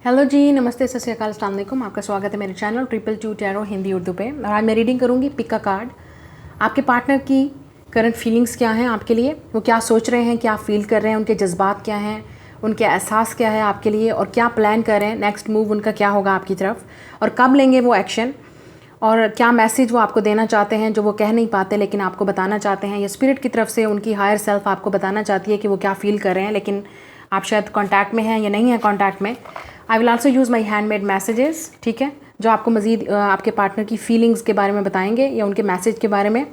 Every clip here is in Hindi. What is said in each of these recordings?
हेलो जी, नमस्ते, सत श्री अकाल, अस्सलाम वालेकुम। आपका स्वागत है मेरे चैनल 222 टैरो हिंदी उर्दू पे। और आज मैं रीडिंग करूँगी पिक का कार्ड। आपके पार्टनर की करंट फीलिंग्स क्या हैं आपके लिए, वो क्या सोच रहे हैं, क्या फील कर रहे हैं, उनके जज्बात क्या हैं, उनके एहसास क्या है आपके लिए, और क्या प्लान कर रहे हैं, नेक्स्ट मूव उनका क्या होगा आपकी तरफ, और कब लेंगे वो एक्शन, और क्या मैसेज वो आपको देना चाहते हैं जो वो कह नहीं पाते लेकिन आपको बताना चाहते हैं, या स्पिरिट की तरफ से उनकी हायर सेल्फ आपको बताना चाहती है कि वो क्या फील कर रहे हैं लेकिन आप शायद कांटेक्ट में हैं या नहीं हैं कांटेक्ट में। I will also use my handmade messages, ठीक है, जो आपको मज़ीद आपके पार्टनर की फीलिंग्स के बारे में बताएंगे या उनके मैसेज के बारे में।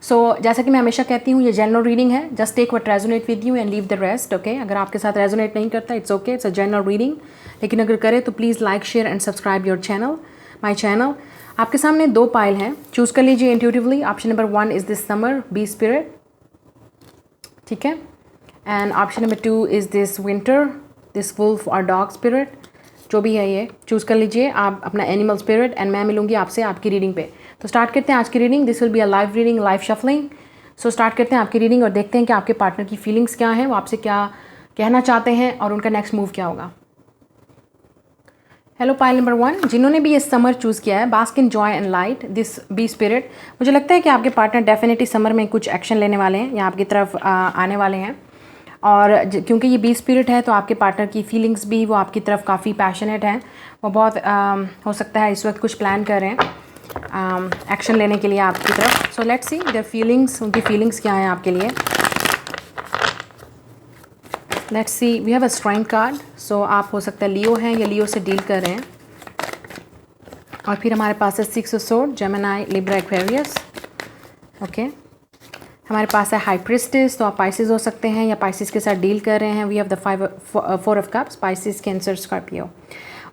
जैसा कि मैं हमेशा कहती हूँ, ये जनरल रीडिंग है। Just take what resonate with you and leave the rest, okay. अगर आपके साथ रेजोनेट नहीं करता, it's okay, it's a general reading. लेकिन अगर करे तो please like, share and subscribe your channel, my channel. आपके सामने 2 पाइल हैं, चूज़ कर लीजिए intuitively. Option number 1 is this summer, be spirit, ठीक है। And option number 2 is this winter, this wolf और डॉग स्पिरिट। जो भी है ये चूज़ कर लीजिए आप अपना एनिमल स्पिरिट, एंड मैं मिलूंगी आपसे आपकी रीडिंग पे। तो स्टार्ट करते हैं आज की reading. This will be a live reading, live shuffling. So start करते हैं आपकी रीडिंग और देखते हैं कि आपके पार्टनर की फीलिंग्स क्या हैं, वो आपसे क्या कहना चाहते हैं और उनका नेक्स्ट मूव क्या होगा। हेलो पाइल नंबर 1, जिन्होंने भी ये समर चूज़ किया है, bask in joy and light, this be spirit. मुझे लगता है कि आपके पार्टनर डेफिनेटली समर में कुछ एक्शन लेने वाले हैं या आपकी तरफ आने वाले हैं। और क्योंकि ये बी स्पिरिट है तो आपके पार्टनर की फीलिंग्स भी वो आपकी तरफ काफ़ी पैशनेट हैं। वो बहुत हो सकता है इस वक्त कुछ प्लान कर रहे हैं एक्शन लेने के लिए आपकी तरफ। So let's see their feelings, उनकी फीलिंग्स क्या हैं आपके लिए। Let's see, we have a strength card. So आप हो सकता है लियो हैं या लियो से डील कर रहे हैं। और फिर हमारे पास है 6 of sword, Gemini, Libra, Aquarius, okay. हमारे पास है हाई प्रिस्टेस, तो आप पाइसिस हो सकते हैं या पाइसिस के साथ डील कर रहे हैं। We have the 4 of cups, Pisces, Cancer, Scorpio,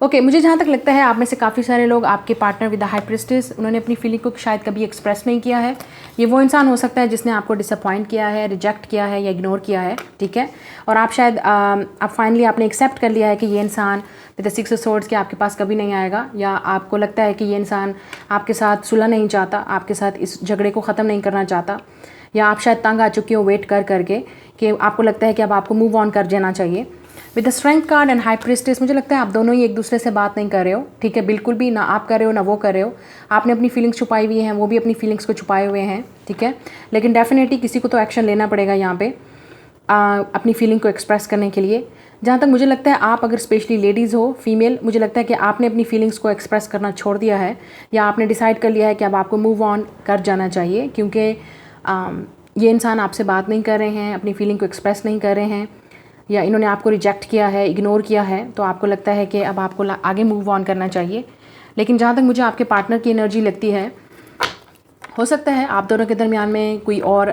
okay. मुझे जहाँ तक लगता है आप में से काफ़ी सारे लोग, आपके partner with the high priestess, उन्होंने अपनी फीलिंग को शायद कभी एक्सप्रेस नहीं किया है। ये वो इंसान हो सकता है जिसने आपको डिसअपॉइंट किया है, रिजेक्ट किया है या इग्नोर किया है, ठीक है। और आप शायद अब फाइनली आपने एक्सेप्ट कर लिया है कि ये इंसान विद द 6 ऑफ सोर्ड्स के आपके पास कभी नहीं आएगा, या आपको लगता है कि ये इंसान आपके साथ सुलह नहीं चाहता, आपके साथ इस झगड़े को ख़त्म नहीं करना चाहता, या आप शायद तंग आ चुके हो वेट कर करके कि आपको लगता है कि अब आपको मूव ऑन कर देना चाहिए। With the strength card and high priestess, मुझे लगता है आप दोनों ही एक दूसरे से बात नहीं कर रहे हो, ठीक है, बिल्कुल भी ना आप कर रहे हो ना वो कर रहे हो। आपने अपनी फीलिंग्स छुपाई हुई हैं, वो भी अपनी फीलिंग्स को छुपाए हुए हैं, ठीक है। लेकिन डेफिनेटली किसी को तो एक्शन लेना पड़ेगा यहाँ पे अपनी फीलिंग को एक्सप्रेस करने के लिए। जहाँ तक मुझे लगता है आप अगर स्पेशली लेडीज़ हो, फीमेल, मुझे लगता है कि आपने अपनी फीलिंग्स को एक्सप्रेस करना छोड़ दिया है, या आपने डिसाइड कर लिया है कि अब आपको मूव ऑन कर जाना चाहिए, क्योंकि ये इंसान आपसे बात नहीं कर रहे हैं, अपनी फीलिंग को एक्सप्रेस नहीं कर रहे हैं, या इन्होंने आपको रिजेक्ट किया है, इग्नोर किया है। तो आपको लगता है कि अब आपको आगे मूव ऑन करना चाहिए। लेकिन जहाँ तक मुझे आपके पार्टनर की एनर्जी लगती है, हो सकता है आप दोनों के दरमियान में कोई और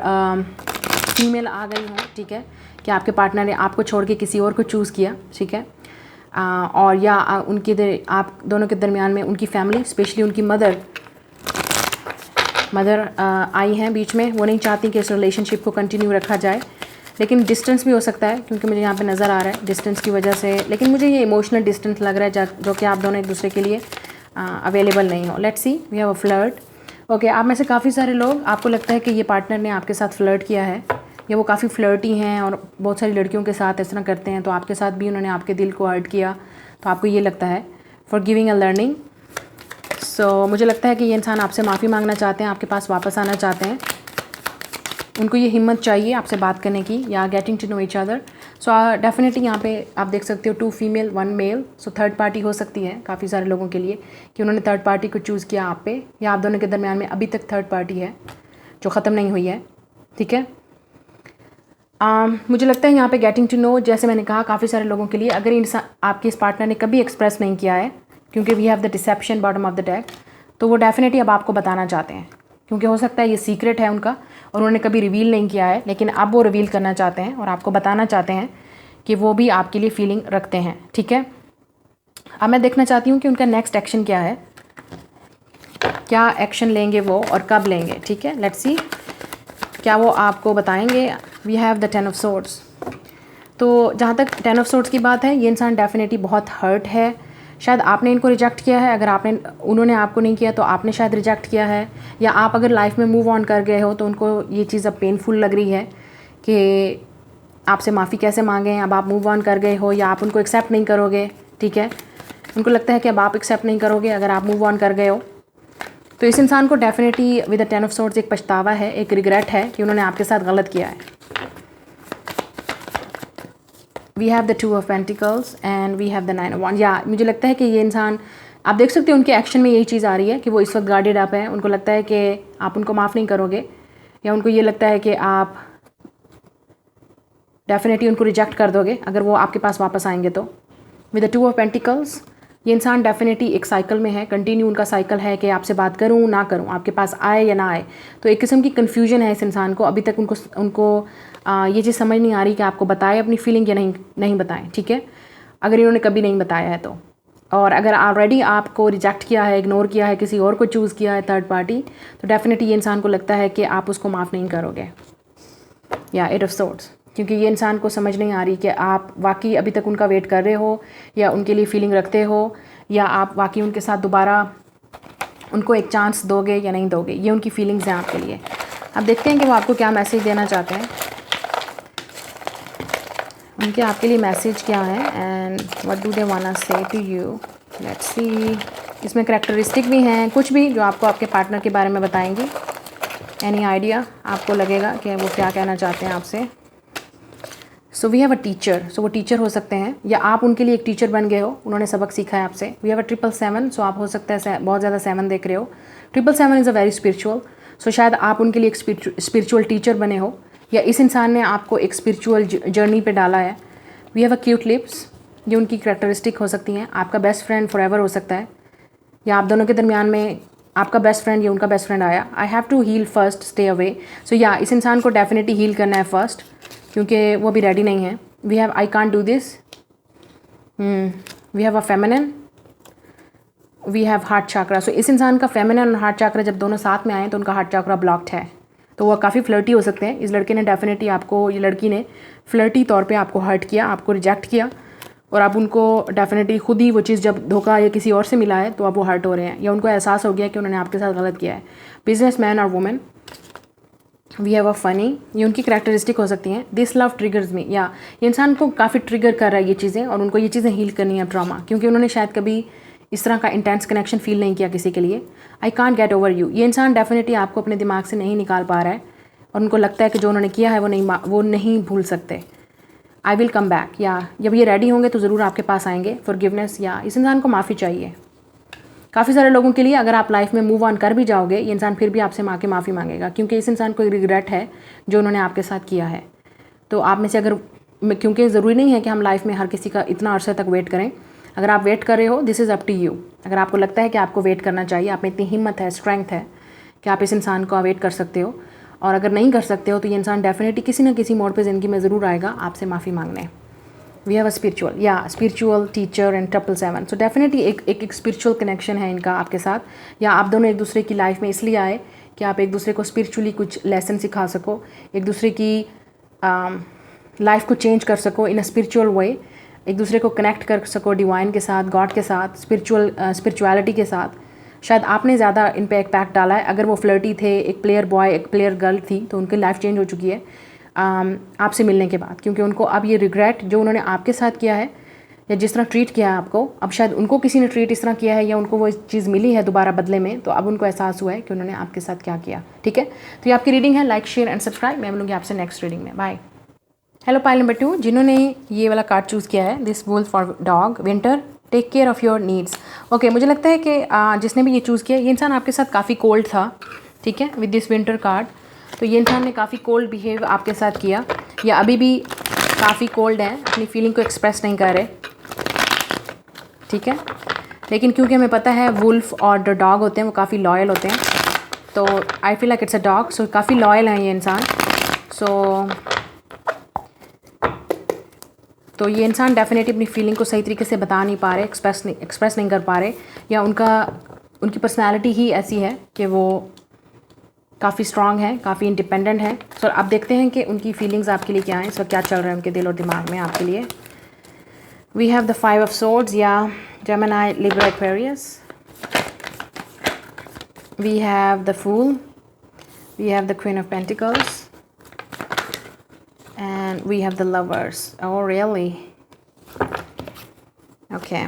फीमेल आ गई हो, ठीक है, कि आपके पार्टनर ने आपको छोड़ के किसी और को चूज़ किया, ठीक है। और या आप दोनों के दरमियान में उनकी फैमिली, स्पेशली उनकी मदर आई हैं बीच में। वो नहीं चाहती कि इस रिलेशनशिप को कंटिन्यू रखा जाए, लेकिन डिस्टेंस भी हो सकता है, क्योंकि मुझे यहाँ पे नज़र आ रहा है डिस्टेंस की वजह से। लेकिन मुझे ये इमोशनल डिस्टेंस लग रहा है जो कि आप दोनों एक दूसरे के लिए अवेलेबल नहीं हो। Let's see, we have a flirt, okay. आप में से काफ़ी सारे लोग, आपको लगता है कि ये पार्टनर ने आपके साथ फ्लर्ट किया है, या वो काफ़ी फ्लर्टी हैं और बहुत सारी लड़कियों के साथ इस तरह करते हैं। तो आपके साथ भी उन्होंने आपके दिल को हर्ट किया, तो आपको ये लगता है। फॉर गिविंग अ लर्निंग, सो मुझे लगता है कि ये इंसान आपसे माफ़ी मांगना चाहते हैं, आपके पास वापस आना चाहते हैं। उनको ये हिम्मत चाहिए आपसे बात करने की, या getting to know each other. So definitely यहाँ पे आप देख सकते हो 2 female 1 male. So third party हो सकती है काफ़ी सारे लोगों के लिए कि उन्होंने थर्ड पार्टी को चूज़ किया आप पे, या आप दोनों के दरमियान में अभी तक थर्ड पार्टी है जो ख़त्म नहीं हुई है, ठीक है। मुझे लगता है यहाँ पे गेटिंग टू नो, जैसे मैंने कहा, काफ़ी सारे लोगों के लिए, अगर इंसान आपके इस पार्टनर ने कभी एक्सप्रेस नहीं किया है, क्योंकि we have the deception bottom of the deck, तो वो डेफिनेटली अब आपको बताना चाहते हैं, क्योंकि हो सकता है ये सीक्रेट है उनका और उन्होंने कभी रिवील नहीं किया है, लेकिन अब वो रिवील करना चाहते हैं और आपको बताना चाहते हैं कि वो भी आपके लिए फीलिंग रखते हैं, ठीक है। अब मैं देखना चाहती हूँ कि उनका नेक्स्ट एक्शन क्या है, क्या एक्शन लेंगे वो और कब लेंगे, ठीक है। लेट्स सी, क्या वो आपको बताएंगे। We have the 10 of swords. तो जहाँ तक 10 ऑफ सोर्ड्स की बात है, ये इंसान डेफिनेटली बहुत हर्ट है। शायद आपने इनको रिजेक्ट किया है, अगर उन्होंने आपको नहीं किया तो आपने शायद रिजेक्ट किया है, या आप अगर लाइफ में मूव ऑन कर गए हो तो उनको ये चीज़ अब पेनफुल लग रही है कि आपसे माफ़ी कैसे मांगें, अब आप मूव ऑन कर गए हो या आप उनको एक्सेप्ट नहीं करोगे, ठीक है, उनको लगता है कि अब आप एक्सेप्ट नहीं करोगे अगर आप मूव ऑन कर गए हो। तो इस इंसान को definitely with the 10 of swords एक पछतावा है, एक रिग्रेट है कि उन्होंने आपके साथ गलत किया है। We have the 2 of pentacles and we have the 9 of wands. या मुझे लगता है कि ये इंसान, आप देख सकते हो उनके एक्शन में यही चीज़ आ रही है कि वो इस वक्त गार्डेड अप है। उनको लगता है कि आप उनको माफ़ नहीं करोगे, या उनको ये लगता है कि आप डेफिनेटली उनको रिजेक्ट कर दोगे अगर वो आपके पास वापस आएंगे तो। विद द 2 ऑफ पेंटिकल्स ये इंसान डेफिनेटली एक साइकिल में है, कंटिन्यू उनका साइकिल है कि आपसे बात करूं ना करूं, आपके पास आए या ना आए। तो एक किस्म की कन्फ्यूजन है इस इंसान को, अभी तक उनको ये चीज़ समझ नहीं आ रही कि आपको बताएं अपनी फीलिंग या नहीं बताएं, ठीक है, अगर इन्होंने कभी नहीं बताया है तो। और अगर ऑलरेडी आपको रिजेक्ट किया है, इग्नोर किया है, किसी और को चूज़ किया है थर्ड पार्टी, तो डेफिनेटली ये इंसान को लगता है कि आप उसको माफ़ नहीं करोगे। या 8 ऑफ सोर्ड्स, क्योंकि ये इंसान को समझ नहीं आ रही कि आप वाकई अभी तक उनका वेट कर रहे हो या उनके लिए फीलिंग रखते हो, या आप वाकई उनके साथ दोबारा उनको एक चांस दोगे या नहीं दोगे। ये उनकी फीलिंग्स हैं आपके लिए। अब देखते हैं कि वो आपको क्या मैसेज देना चाहते हैं, उनके आपके लिए मैसेज क्या है and what do they want to say to you. Let's see, इसमें करैक्टरिस्टिक भी हैं कुछ भी जो आपको आपके पार्टनर के बारे में बताएंगी। एनी आइडिया आपको लगेगा कि वो क्या कहना चाहते हैं आपसे। So we have a teacher, so वो टीचर हो सकते हैं या आप उनके लिए एक टीचर बन गए हो, उन्होंने सबक सीखा है आपसे। वी हैव अ 777, सो आप हो सकता है बहुत ज़्यादा 7 देख रहे हो। 777 इज़ अ वेरी स्पिरिचुअल, सो शायद आप उनके लिए एक स्पिरिचुअल टीचर बने हो, या इस इंसान ने आपको एक स्पिरिचुअल जर्नी पे डाला है। We have a cute lips, ये उनकी करैक्टरिस्टिक हो सकती हैं। आपका बेस्ट फ्रेंड फॉरएवर हो सकता है, या आप दोनों के दरमियान में आपका बेस्ट फ्रेंड या उनका बेस्ट फ्रेंड आया। I have to heal first, stay away. So या इस इंसान को डेफिनेटली हील करना है फर्स्ट, क्योंकि वो अभी रेडी नहीं है। We have I can't do this, we have a feminine, we have heart chakra. So इस इंसान का फेमिनिन और हार्ट चाकरा जब दोनों साथ में आए तो उनका हार्ट चाकरा ब्लॉक्ड है, तो वो काफ़ी फ्लर्टी हो सकते हैं। इस लड़के ने डेफिनेटली आपको, ये लड़की ने फ्लर्टी तौर पे आपको हर्ट किया, आपको रिजेक्ट किया, और आप उनको डेफिनेटली खुद ही वो चीज़ जब धोखा या किसी और से मिला है तो अब वो हर्ट हो रहे हैं, या उनको एहसास हो गया कि उन्होंने आपके साथ गलत किया है। बिजनेस मैन और women, we have a funny, ये उनकी करैक्टरिस्टिक हो सकती हैं। दिस लव ट्रिगर्स मी, या ये इंसान को काफ़ी ट्रिगर कर रहा है ये चीज़ें, और उनको ये चीज़ें हील करनी है ट्रॉमा, क्योंकि उन्होंने शायद कभी इस तरह का इंटेंस कनेक्शन फील नहीं किया किसी के लिए। I can't get over you, ये इंसान डेफिनेटली आपको अपने दिमाग से नहीं निकाल पा रहा है, और उनको लगता है कि जो उन्होंने किया है वो नहीं भूल सकते। आई विल कम बैक, या जब ये रेडी होंगे तो ज़रूर आपके पास आएंगे। फॉरगिवनेस, या इस इंसान को माफ़ी चाहिए। काफ़ी सारे लोगों के लिए अगर आप लाइफ में मूव ऑन कर भी जाओगे, ये इंसान फिर भी आपसे माफ़ी मांगेगा, क्योंकि इस इंसान को रिग्रेट है जो उन्होंने आपके साथ किया है। तो आप में से अगर, क्योंकि ज़रूरी नहीं है कि हम लाइफ में हर किसी का इतना अरसे तक वेट करें। अगर आप वेट कर रहे हो, this is up to you. अगर आपको लगता है कि आपको वेट करना चाहिए, आप में इतनी हिम्मत है, स्ट्रेंथ है कि आप इस इंसान को वेट कर सकते हो, और अगर नहीं कर सकते हो तो ये इंसान डेफिनेटली किसी न किसी मोड़ पे ज़िंदगी में ज़रूर आएगा आपसे माफ़ी मांगने। वी हैव अ स्पिरिचुअल, या spiritual teacher and 777, so definitely एक स्पिरिचुअल कनेक्शन है इनका आपके साथ, या आप दोनों एक दूसरे की लाइफ में इसलिए आए कि आप एक दूसरे को स्पिरिचुअली कुछ लेसन सिखा सको, एक दूसरे की लाइफ को चेंज कर सको इन अ स्पिरिचुअल वे, एक दूसरे को कनेक्ट कर सको डिवाइन के साथ, गॉड के साथ, स्पिरिचुअलिटी के साथ। शायद आपने ज़्यादा इन पे इम्पैक्ट डाला है। अगर वो फ्लर्टी थे, एक प्लेयर बॉय एक प्लेयर गर्ल थी, तो उनकी लाइफ चेंज हो चुकी है आपसे मिलने के बाद, क्योंकि उनको अब ये रिग्रेट जो उन्होंने आपके साथ किया है, या जिस तरह ट्रीट किया है आपको, अब शायद उनको किसी ने ट्रीट इस तरह किया है, या उनको वो चीज़ मिली है दोबारा बदले में, तो अब उनको एहसास हुआ है कि उन्होंने आपके साथ क्या किया। ठीक है, तो ये आपकी रीडिंग है। Like, share and subscribe. मैं मिलूंगी आपसे नेक्स्ट रीडिंग में। बाय। हेलो पाइल नंबर 2, जिन्होंने ये वाला कार्ड चूज़ किया है, this wolf for dog winter, take care of your needs. Okay, मुझे लगता है कि जिसने भी ये चूज़ किया, ये इंसान आपके साथ काफ़ी कोल्ड था, ठीक है, विद दिस विंटर कार्ड। तो ये इंसान ने काफ़ी कोल्ड बिहेव आपके साथ किया, या अभी भी काफ़ी कोल्ड है, अपनी फीलिंग को एक्सप्रेस नहीं कर रहे, ठीक है। लेकिन क्योंकि हमें पता है वुल्फ और जो डॉग होते हैं वो काफ़ी लॉयल होते हैं, तो I feel like it's a dog, so काफ़ी लॉयल है ये इंसान। तो ये इंसान डेफिनेटली अपनी फीलिंग को सही तरीके से बता नहीं पा रहे, एक्सप्रेस नहीं कर पा रहे, या उनकी पर्सनैलिटी ही ऐसी है कि वो काफ़ी स्ट्रॉन्ग है, काफ़ी इंडिपेंडेंट है। सो अब देखते हैं कि उनकी फीलिंग्स आपके लिए क्या हैं, इस वक्त क्या चल रहा है उनके दिल और दिमाग में आपके लिए। We have the 5 of swords, या Gemini, Libra, Aquarius. We have the fool, we have the queen of pentacles, and we have the lovers. Oh really? Okay,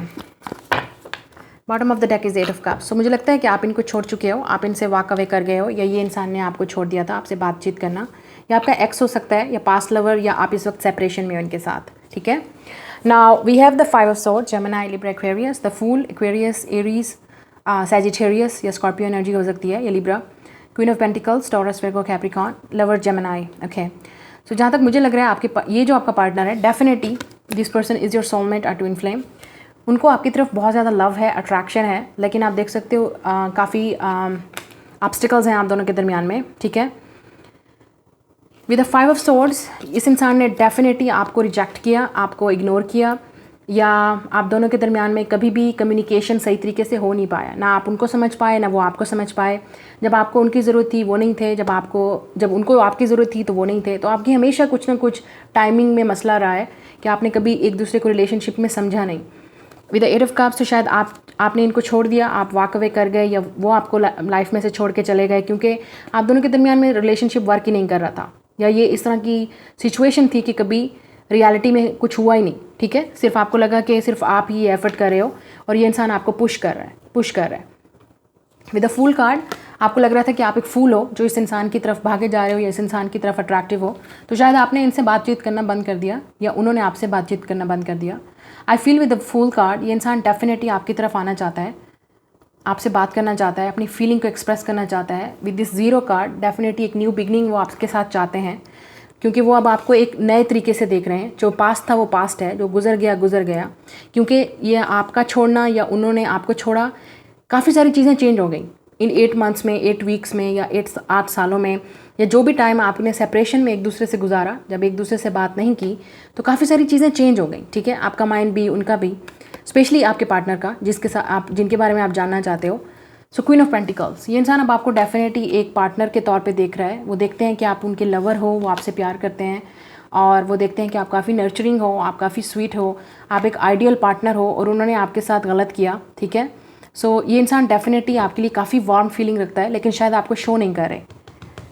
bottom of the deck is 8 of cups. So मुझे लगता है कि आप इनको छोड़ चुके हो, आप इनसे वॉक अवे कर गए हो, या ये इंसान ने आपको छोड़ दिया था आपसे बातचीत करना, या आपका एक्स हो सकता है, या पास्ट लवर, या आप इस वक्त सेपरेशन में हो इनके साथ, ठीक है। Now we have the 5 of swords, Gemini, Libra, Aquarius, the fool, Aquarius, Aries, Sagittarius या स्कॉर्पियो एनर्जी हो सकती है, या Libra, queen of pentacles, Taurus, Virgo, Capricorn, lover, Gemini. Okay, so जहाँ तक मुझे लग रहा है आपके ये जो आपका पार्टनर है, definitely this person is your soulmate और ट्विन फ्लेम। उनको आपकी तरफ बहुत ज़्यादा लव है, अट्रैक्शन है, लेकिन आप देख सकते हो काफ़ी ऑब्स्टिकल्स हैं आप दोनों के दरमियान में, ठीक है। विद द 5 ऑफ सोर्ड्स, इस इंसान ने डेफिनेटली आपको रिजेक्ट किया, आपको इग्नोर किया, या आप दोनों के दरमियान में कभी भी कम्युनिकेशन सही तरीके से हो नहीं पाया, ना आप उनको समझ पाए ना वो आपको समझ पाए। जब आपको उनकी ज़रूरत थी वो नहीं थे, जब उनको आपकी ज़रूरत थी तो वो नहीं थे। तो आपकी हमेशा कुछ ना कुछ टाइमिंग में मसला रहा है कि आपने कभी एक दूसरे को रिलेशनशिप में समझा नहीं। विद द 8 ऑफ कप्स, तो शायद आपने इनको छोड़ दिया, आप वॉक अवे कर गए, या वो आपको लाइफ में से छोड़ के चले गए, क्योंकि आप दोनों के दरमियान में रिलेशनशिप वर्क ही नहीं कर रहा था, या ये इस तरह की सिचुएशन थी कि कभी रियलिटी में कुछ हुआ ही नहीं, ठीक है। सिर्फ आपको लगा कि सिर्फ आप ही एफर्ट कर रहे हो और ये इंसान आपको पुश कर रहा है। विद द फूल कार्ड, आपको लग रहा था कि आप एक फूल हो जो इस इंसान की तरफ भागे जा रहे हो, या इस इंसान की तरफ अट्रैक्टिव हो, तो शायद आपने इनसे बातचीत करना बंद कर दिया, या उन्होंने आपसे बातचीत करना बंद कर दिया। I feel with the fool card, ये इंसान डेफिनेटली आपकी तरफ आना चाहता है, आपसे बात करना चाहता है, अपनी फीलिंग को एक्सप्रेस करना चाहता है। विद दिस 0 कार्ड, डेफिनेटली एक न्यू बिगनिंग वो आपके साथ चाहते हैं, क्योंकि वो अब आपको एक नए तरीके से देख रहे हैं। जो पास्ट था वो पास्ट है, जो गुजर गया, क्योंकि ये आपका छोड़ना या उन्होंने आपको छोड़ा, काफ़ी सारी चीज़ें चेंज हो गई इन 8 मंथ्स में, 8 वीक्स में, या 8 सालों में, या जो भी टाइम आपने सेपरेशन में एक दूसरे से गुजारा, जब एक दूसरे से बात नहीं की, तो काफ़ी सारी चीज़ें चेंज हो गई, ठीक है। आपका माइंड भी, उनका भी, स्पेशली आपके पार्टनर का, जिनके बारे में आप जानना चाहते हो। सो क्वीन ऑफ पेंटिकल्स, ये इंसान अब आपको डेफिनेटली एक पार्टनर के तौर पे देख रहा है। वो देखते हैं कि आप उनके लवर हो, वो आपसे प्यार करते हैं, और वो देखते हैं कि आप काफ़ी नर्चरिंग हो, आप काफ़ी स्वीट हो, आप एक आइडियल पार्टनर हो, और उन्होंने आपके साथ गलत किया, ठीक है। सो ये इंसान डेफिनेटली आपके लिए काफ़ी वार्म फीलिंग रखता है, लेकिन शायद आपको शो नहीं कर रहे,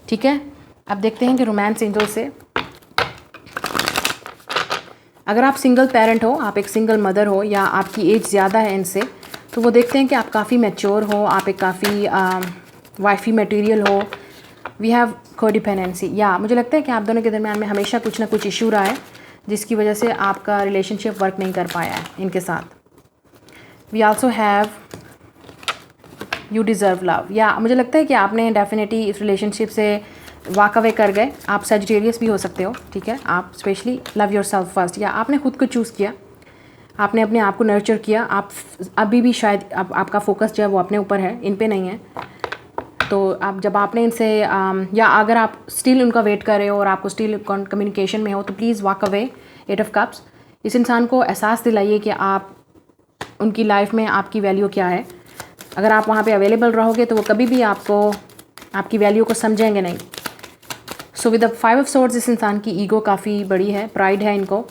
ठीक है। अब देखते हैं कि रोमांस एंजल से, अगर आप सिंगल पेरेंट हो, आप एक सिंगल मदर हो, या आपकी एज ज़्यादा है इनसे, तो वो देखते हैं कि आप काफ़ी मैच्योर हो, आप एक काफ़ी वाइफी मटेरियल हो। वी हैव कोडिपेंडेंसी, या मुझे लगता है कि आप दोनों के दरमियान में हमेशा कुछ ना कुछ इशू रहा है, जिसकी वजह से आपका रिलेशनशिप वर्क नहीं कर पाया है इनके साथ। We also have you deserve love, या मुझे लगता है कि आपने डेफिनेटली इस रिलेशनशिप से वॉक अवे कर गए। आप सजिटेरियस भी हो सकते हो, ठीक है। आप specially love your self first, या आपने खुद को चूज़ किया, आपने अपने आप को नर्चर किया। आप अभी भी शायद आपका फोकस जो है वो अपने ऊपर है, इन पे नहीं है। तो आप जब आपने इनसे या अगर आप स्टिल उनका वेट कर रहे हो और आपको स्टिल कम्युनिकेशन में हो, तो please walk away. 8 of cups, इस इंसान को एहसास दिलाइए कि आप उनकी लाइफ में आपकी वैल्यू क्या है। अगर आप वहाँ पे अवेलेबल रहोगे तो वो कभी भी आपकी वैल्यू को समझेंगे नहीं। So with the 5 of swords, इस इंसान की ईगो काफ़ी बड़ी है, प्राइड है इनको।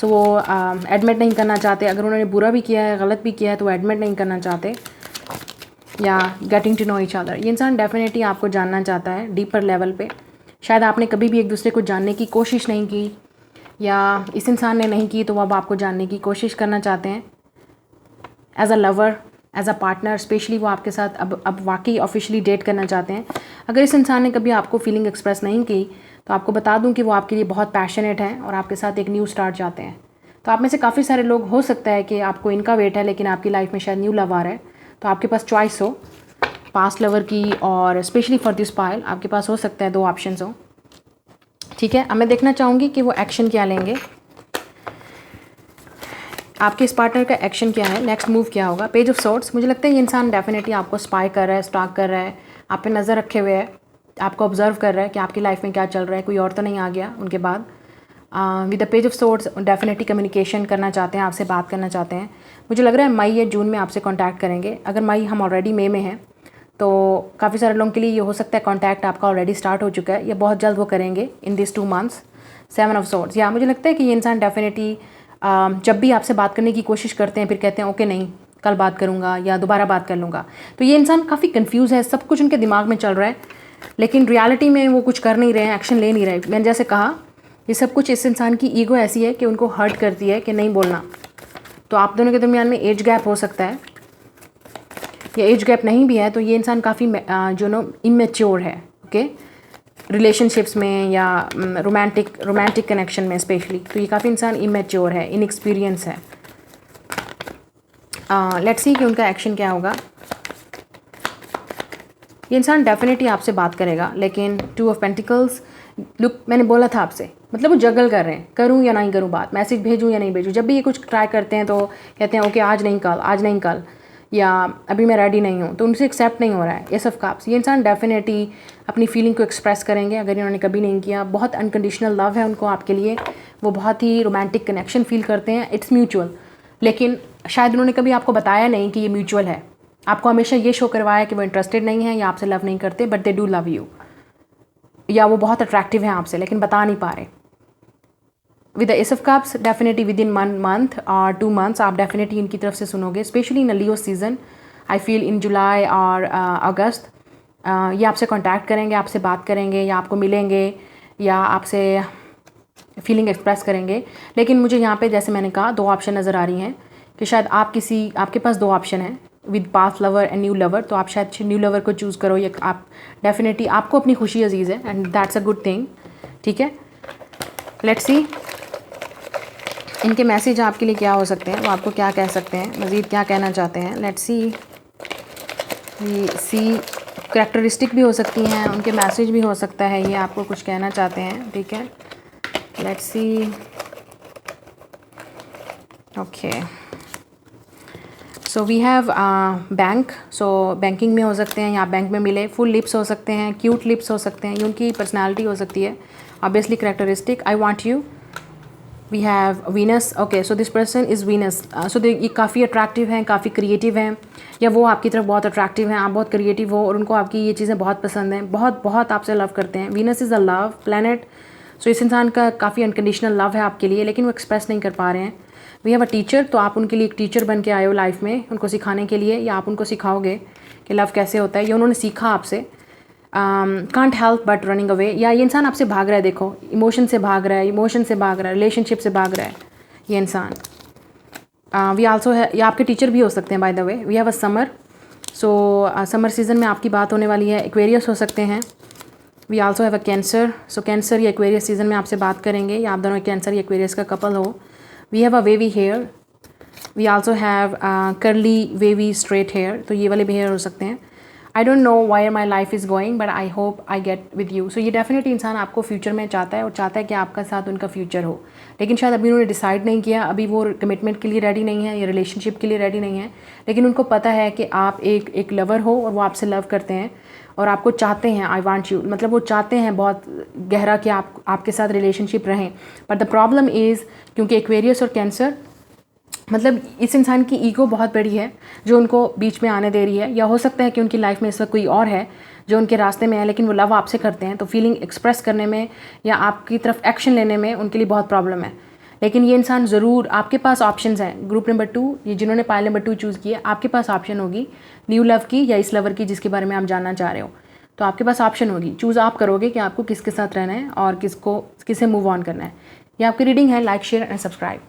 सो वो एडमिट नहीं करना चाहते, अगर उन्होंने बुरा भी किया है, गलत भी किया है, तो वो एडमिट नहीं करना चाहते। या getting to know each other, ये इंसान डेफिनेटली आपको जानना चाहता है डीपर लेवल पे। शायद आपने कभी भी एक दूसरे को जानने की कोशिश नहीं की, या इस इंसान ने नहीं की, तो वो अब आपको जानने की कोशिश करना चाहते हैं as a lover, as a partner. Specially वो आपके साथ अब वाकई ऑफिशियली डेट करना चाहते हैं। अगर इस इंसान ने कभी आपको फीलिंग एक्सप्रेस नहीं की, तो आपको बता दूं कि वो आपके लिए बहुत पैशनेट हैं और आपके साथ एक न्यू स्टार्ट चाहते हैं। तो आप में से काफ़ी सारे लोग, हो सकता है कि आपको इनका वेट है, लेकिन आपकी लाइफ में शायद न्यू लव आ रहा है। तो आपके पास चॉइस हो पास्ट लवर की, और स्पेशली फॉर दिस पाइल आपके पास हो सकता है 2 ऑप्शंस हो, ठीक है। अब मैं देखना चाहूँगी कि वो एक्शन क्या लेंगे, आपके इस पार्टनर का एक्शन क्या है, नेक्स्ट मूव क्या होगा। पेज ऑफ सोर्ड्स, मुझे लगता है ये इंसान डेफिनेटली आपको स्पाई कर रहा है, स्टॉक कर रहा है, आप पे नज़र रखे हुए है, आपको ऑब्जर्व कर रहा है कि आपकी लाइफ में क्या चल रहा है, कोई और तो नहीं आ गया उनके बाद। With the page of swords, definitely communication करना चाहते हैं, आपसे बात करना चाहते हैं। मुझे लग रहा है मई या जून में आपसे कॉन्टैक्ट करेंगे। अगर मई, हम ऑलरेडी मई में हैं, तो काफ़ी सारे लोगों के लिए ये हो सकता है कॉन्टैक्ट आपका ऑलरेडी स्टार्ट हो चुका है, या बहुत जल्द वो करेंगे in this 2 months. 7 of swords, या मुझे लगता है कि ये इंसान डेफिनेटली जब भी आपसे बात करने की कोशिश करते हैं, फिर कहते हैं ओके नहीं, कल बात करूँगा या दोबारा बात कर लूँगा। तो ये इंसान काफ़ी कंफ्यूज है, सब कुछ उनके दिमाग में चल रहा है, लेकिन रियलिटी में वो कुछ कर नहीं रहे हैं, एक्शन ले नहीं रहे। मैंने जैसे कहा, ये सब कुछ इस इंसान की ईगो ऐसी है कि उनको हर्ट करती है कि नहीं बोलना। तो आप दोनों के दरमियान में एज गैप हो सकता है, या एज गैप नहीं भी है तो ये इंसान काफ़ी इमेच्योर है, ओके, रिलेशनशिप्स में या रोमांटिक कनेक्शन में स्पेशली। तो ये काफ़ी इंसान इमेच्योर है, इनएक्सपीरियंस है। लेट्स सी कि उनका एक्शन क्या होगा। ये इंसान डेफिनेटली आपसे बात करेगा, लेकिन 2 ऑफ पेंटिकल्स, लुक मैंने बोला था आपसे, मतलब वो जगल कर रहे हैं, करूं या नहीं करूं बात, मैसेज भेजूं या नहीं भेजूं। जब भी ये कुछ ट्राई करते हैं तो कहते हैं ओके आज नहीं कल, आज नहीं कल, या अभी मैं रेडी नहीं हूं, तो उनसे एक्सेप्ट नहीं हो रहा है। एस ऑफ कप्स, ये इंसान डेफिनेटली अपनी फीलिंग को एक्सप्रेस करेंगे, अगर इन्होंने कभी नहीं किया। बहुत अनकंडीशनल लव है उनको आपके लिए, वो बहुत ही रोमांटिक कनेक्शन फील करते हैं, इट्स म्यूचुअल। लेकिन शायद उन्होंने कभी आपको बताया नहीं कि ये म्यूचुअल है, आपको हमेशा ये शो करवाया कि वो इंटरेस्टेड नहीं है या आपसे लव नहीं करते, but they do love you, या वो बहुत अट्रैक्टिव हैं आपसे लेकिन बता नहीं पा रहे। With the ace of cups, definitely within 1 month और 2 मंथ्स आप डेफिनेटली इनकी तरफ से सुनोगे, specially in Leo season. I feel in July और अगस्त ये आपसे कांटेक्ट करेंगे, आपसे बात करेंगे, या आपको मिलेंगे, या आपसे फीलिंग एक्सप्रेस करेंगे। लेकिन मुझे यहाँ पे जैसे मैंने कहा 2 ऑप्शन नज़र आ रही हैं कि शायद आपके पास 2 ऑप्शन हैं with past lover and new lover, तो आप शायद न्यू लवर को चूज़ करो, या आप डेफिनेटली आपको अपनी खुशी अजीज़ है and that's a good thing, ठीक है। लेट्स सी इनके मैसेज आपके लिए क्या हो सकते हैं, वो आपको क्या कह सकते हैं, मज़ीद क्या कहना चाहते हैं। लेट्स सी करैक्टरिस्टिक भी हो सकती हैं, उनके मैसेज भी हो सकता है ये आपको कुछ कहना चाहते हैं, ठीक है। Let's see, okay, so we have bank, so banking में हो सकते हैं, या आप बैंक में मिले। फुल लिप्स हो सकते हैं, क्यूट लिप्स हो सकते हैं, ये उनकी पर्सनालिटी हो सकती है। Obviously characteristic, I want you. We have Venus, okay, so this person is Venus, so ये काफ़ी अट्रैक्टिव हैं, काफ़ी क्रिएटिव हैं, या वो आपकी तरफ बहुत अट्रैक्टिव हैं, आप बहुत क्रिएटिव हो और उनको आपकी ये चीज़ें बहुत पसंद हैं, बहुत बहुत आपसे लव करते हैं। Venus is a love planet, so इस इंसान का काफ़ी अनकंडीशनल लव है आपके लिए, लेकिन वो एक्सप्रेस नहीं कर पा रहे हैं। वी हैव अ टीचर, तो आप उनके लिए एक टीचर बन के आए हो लाइफ में, उनको सिखाने के लिए, या आप उनको सिखाओगे कि लव कैसे होता है, ये उन्होंने सीखा आपसे। Can't help but running away, या ये इंसान आपसे भाग रहा है, देखो इमोशन से भाग रहा है, रिलेशनशिप से भाग रहा है ये इंसान। वी आल्सो है, ये आपके टीचर भी हो सकते हैं by the way. We have a summer, so summer season में आपकी बात होने वाली है। एक्वेरियस हो सकते हैं। We also have a Cancer, so Cancer या एक्वेरियस सीजन में आपसे बात करेंगे, या आप दोनों कैंसर या एक्वेरियस का कपल हो। We have a wavy hair, we also have curly wavy straight hair, तो ये वाले भी हेयर हो सकते हैं। I don't know where my life is going but I hope I get with you, so ये डेफिनेटली इंसान आपको फ्यूचर में चाहता है, और चाहता है कि आपका साथ उनका फ्यूचर हो, लेकिन शायद अभी उन्होंने डिसाइड नहीं किया, अभी वो कमिटमेंट के लिए रेडी नहीं है या रिलेशनशिप के लिए रेडी नहीं है, लेकिन उनको पता है कि आप एक लवर हो और वो आपसे लव करते हैं और आपको चाहते हैं। आई वांट यू, मतलब वो चाहते हैं बहुत गहरा कि आपके साथ रिलेशनशिप रहें। बट द प्रॉब्लम इज़ क्योंकि एक्वेरियस और कैंसर, मतलब इस इंसान की ईगो बहुत बड़ी है जो उनको बीच में आने दे रही है, या हो सकता है कि उनकी लाइफ में इस वक्त कोई और है जो उनके रास्ते में है, लेकिन वो लव आपसे करते हैं, तो फीलिंग एक्सप्रेस करने में या आपकी तरफ एक्शन लेने में उनके लिए बहुत प्रॉब्लम है। लेकिन ये इंसान ज़रूर, आपके पास ऑप्शंस हैं। ग्रुप नंबर 2, ये जिन्होंने पाइल नंबर 2 चूज़ किया, आपके पास ऑप्शन होगी न्यू लव की या इस लवर की जिसके बारे में आप जानना चाह रहे हो, तो आपके पास ऑप्शन होगी। चूज़ आप करोगे कि आपको किसके साथ रहना है और किससे मूव ऑन करना है। ये आपकी रीडिंग है। Like, share and subscribe.